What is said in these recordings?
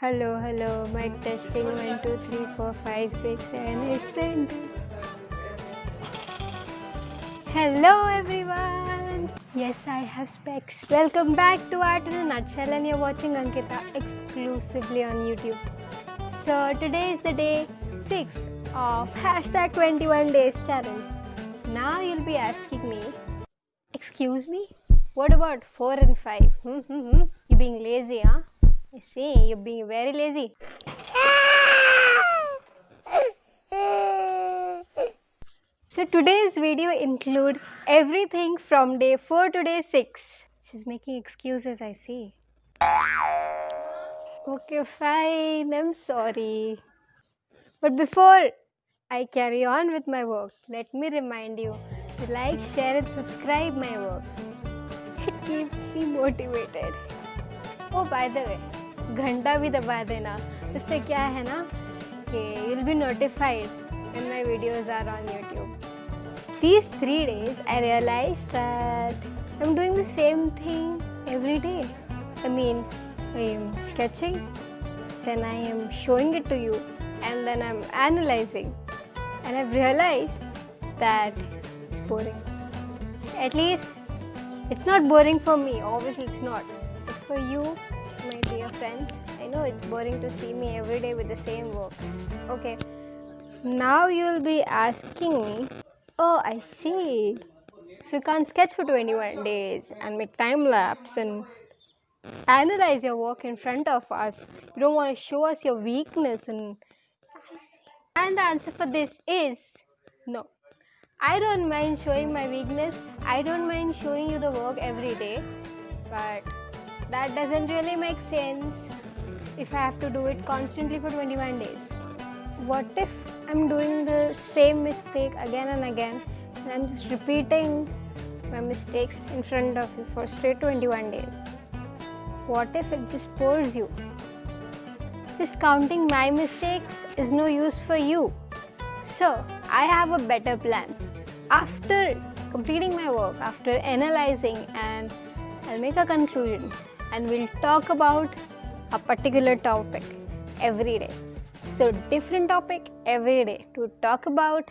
Hello. Mic testing 1, 2, 3, 4, 5, 6, 7, 8, 10. Hello everyone. Yes, I have specs. Welcome back to Art in a Nutshell, and you're watching Ankita exclusively on YouTube. So today is the day 6 of hashtag 21 days challenge. Now you'll be asking me, excuse me? What about 4 and 5? You being lazy, huh? I see, you're being very lazy. So today's video include everything from day 4 to day 6. She's making excuses, I see. Okay, fine, I'm sorry. But before I carry on with my work, let me remind you to like, share and subscribe my work. It keeps me motivated. Oh, by the way, घंटा भी दबा देना. इससे क्या है ना कि you'll be notified when my videos are on YouTube. These 3 days, I realized that I'm doing the same thing every day. I am sketching, then I am showing it to you, and then I'm analyzing. And I've realized that it's boring. At least, it's not boring for me. Obviously, it's not. But for you, my dear friends, I know it's boring to see me every day with the same work. Okay, now you'll be asking me, oh, I see. So you can't sketch for 21 days and make time lapse and analyze your work in front of us. You don't want to show us your weakness, and the answer for this is no. I don't mind showing my weakness. I don't mind showing you the work every day, but that doesn't really make sense if I have to do it constantly for 21 days. What if I'm doing the same mistake again and again, and I'm just repeating my mistakes in front of you for straight 21 days? What if it just bores you? Just counting my mistakes is no use for you. So, I have a better plan. After completing my work, after analyzing, and I'll make a conclusion, and we'll talk about a particular topic every day. So different topic every day to talk about,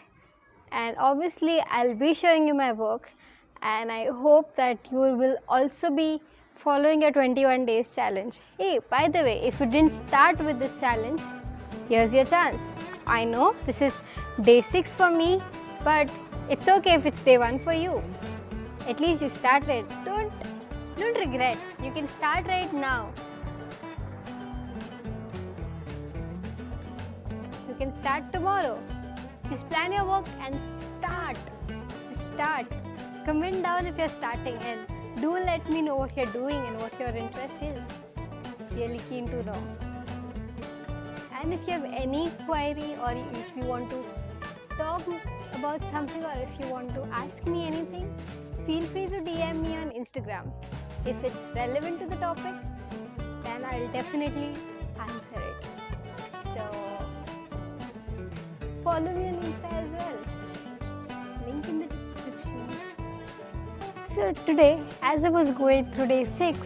and obviously I'll be showing you my work, and I hope that you will also be following your 21 days challenge. Hey, by the way, if you didn't start with this challenge, here's your chance. I know this is day 6 for me, but it's okay if it's day 1 for you. At least you started. Don't regret. You can start right now. You can start tomorrow. Just plan your work and start. Comment down if you're starting, and do let me know what you're doing and what your interest is. Really keen to know. And if you have any query, or if you want to talk about something, or if you want to ask me anything, feel free to DM me on Instagram. If it's relevant to the topic, then I'll definitely answer it. So follow me on Insta as well. Link in the description. So today, as I was going through day 6,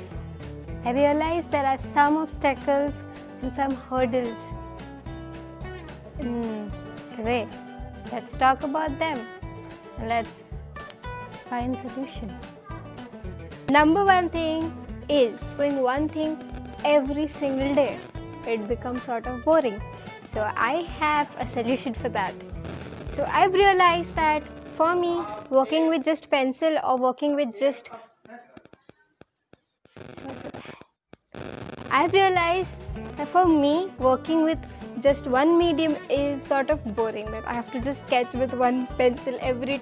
I realized there are some obstacles and some hurdles in the way. Let's talk about them. Let's find solution. Number 1 thing is doing one thing every single day. It becomes sort of boring. So I have a solution for that. So I've realized that for me, working with just pencil or working with just one medium is sort of boring. That I have to just sketch with one pencil every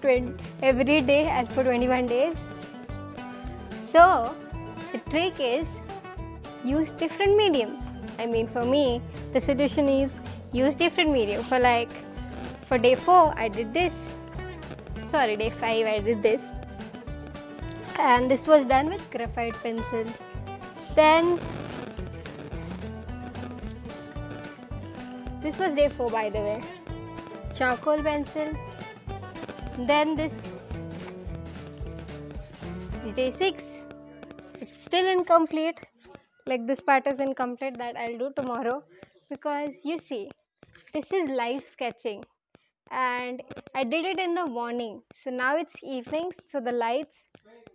day and for 21 days. So the trick is use different mediums. For me, the solution is use different medium. For day 4, I did this. Day 5, I did this. And this was done with graphite pencil. Then, this was day 4, by the way. Charcoal pencil. Then this is day 6. It's still incomplete. like this part is incomplete, that I'll do tomorrow, because you see, this is live sketching and I did it in the morning. So now it's evenings, so the lights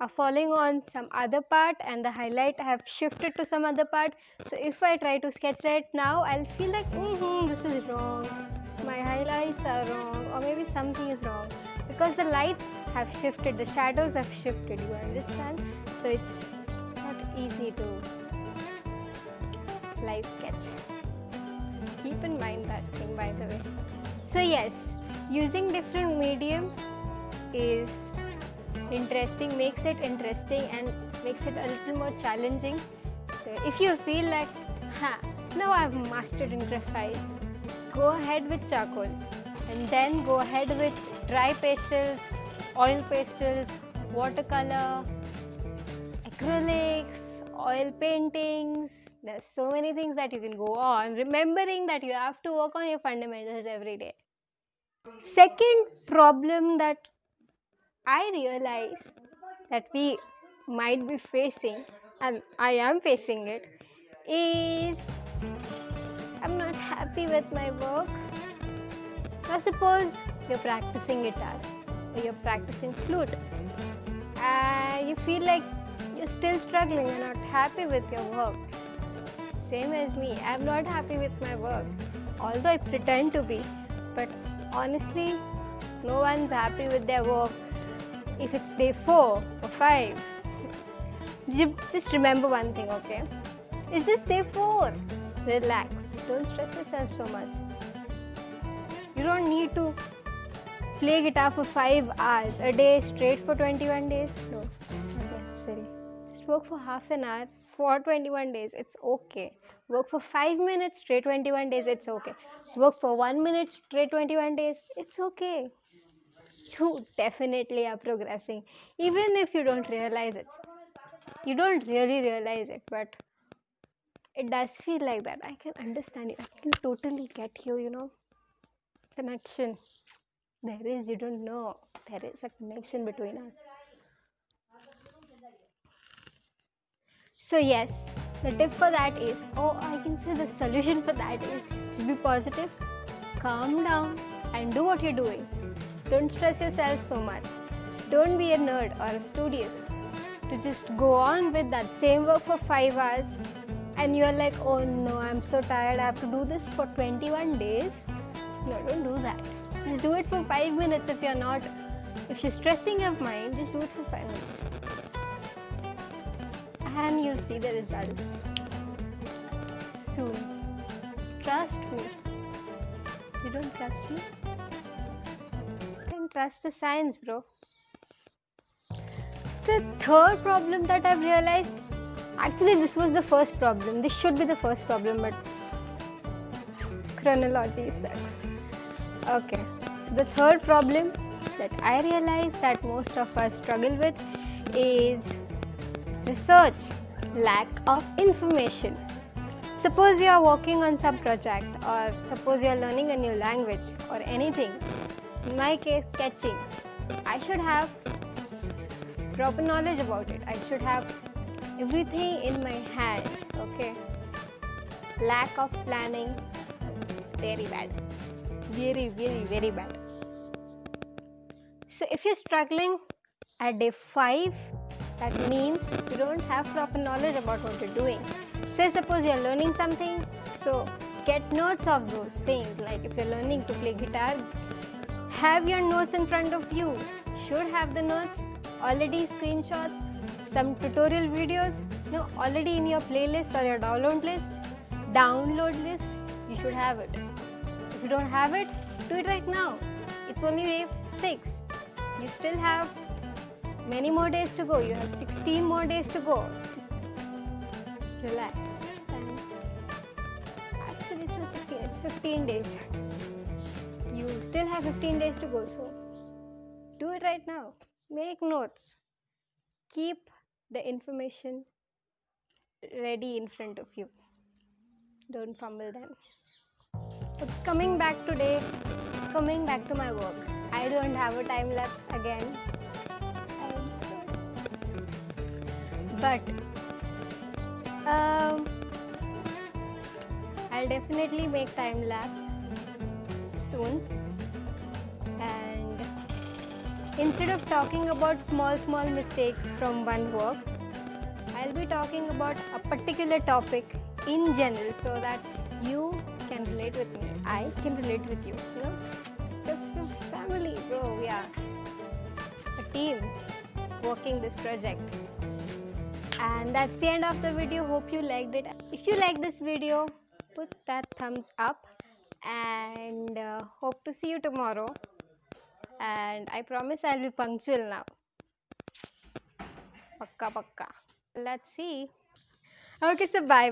are falling on some other part and the highlight have shifted to some other part. So if I try to sketch right now, I'll feel like, this is wrong. My highlights are wrong, or maybe something is wrong because the lights have shifted, the shadows have shifted, you understand? So it's not easy to live sketch. Keep in mind that thing, by the way. So yes, using different medium is interesting, makes it interesting and makes it a little more challenging. So if you feel like, now I've mastered in graphite, go ahead with charcoal and then go ahead with dry pastels, oil pastels, watercolor, acrylics, oil paintings. There's so many things that you can go on, remembering that you have to work on your fundamentals every day. Second problem that I realize that we might be facing, and I am facing it, is I'm not happy with my work. Now suppose you're practicing guitar or you're practicing flute and you feel like you're still struggling, you're not happy with your work. Same as me, I'm not happy with my work, although I pretend to be, but honestly, no one's happy with their work if it's day 4 or 5. Just remember one thing, okay? It's just day 4. Relax. Don't stress yourself so much. You don't need to play guitar for 5 hours a day straight for 21 days. No, not necessary. Just work for half an hour for 21 days. It's okay. Work for 5 minutes straight 21 days. It's okay. Work for 1 minute straight 21 days. It's okay. You definitely are progressing, even if you don't realize it. You don't really realize it, but it does feel like that. I can understand you. I can totally get you, connection. There is, you don't know. There is a connection between us. So yes, the tip for that is, I can say the solution for that is just be positive, calm down and do what you're doing. Don't stress yourself so much. Don't be a nerd or a studious to just go on with that same work for 5 hours and you're like, oh no, I'm so tired, I have to do this for 21 days. No, don't do that. Just do it for 5 minutes if you're stressing your mind, just do it for 5 minutes. And you'll see the results soon. Trust me. You don't trust me? Then trust the science, bro. The third problem that I've realized, actually this was the first problem. This should be the first problem, but chronology sucks. Okay. So the third problem that I realized that most of us struggle with is research, lack of information. Suppose you are working on some project, or suppose you are learning a new language or anything. In my case, sketching. I should have proper knowledge about it. I should have everything in my hand, okay? Lack of planning, very bad. Very, very, very bad. So if you're struggling at day 5, that means you don't have proper knowledge about what you're doing. Say suppose you're learning something, so get notes of those things. Like if you're learning to play guitar, have your notes in front of you. Should have the notes already, screenshots, some tutorial videos, already in your playlist or your download list, you should have it. If you don't have it, do it right now. It's only day 6. You still have many more days to go. You have 16 more days to go. Just relax. And actually, it's 15 days. You still have 15 days to go. So do it right now. Make notes. Keep the information ready in front of you. Don't fumble them. But coming back to my work. I don't have a time lapse again. But Um, I'll definitely make time lapse soon. And instead of talking about small mistakes from one work, I'll be talking about a particular topic in general so that you can relate with me. I can relate with you. You know, just a family, bro. We are a team working this project. And that's the end of the video. Hope you liked it. If you like this video, put that thumbs up, and hope to see you tomorrow. And I promise I'll be punctual now. Pakka pakka. Let's see. Okay, so bye.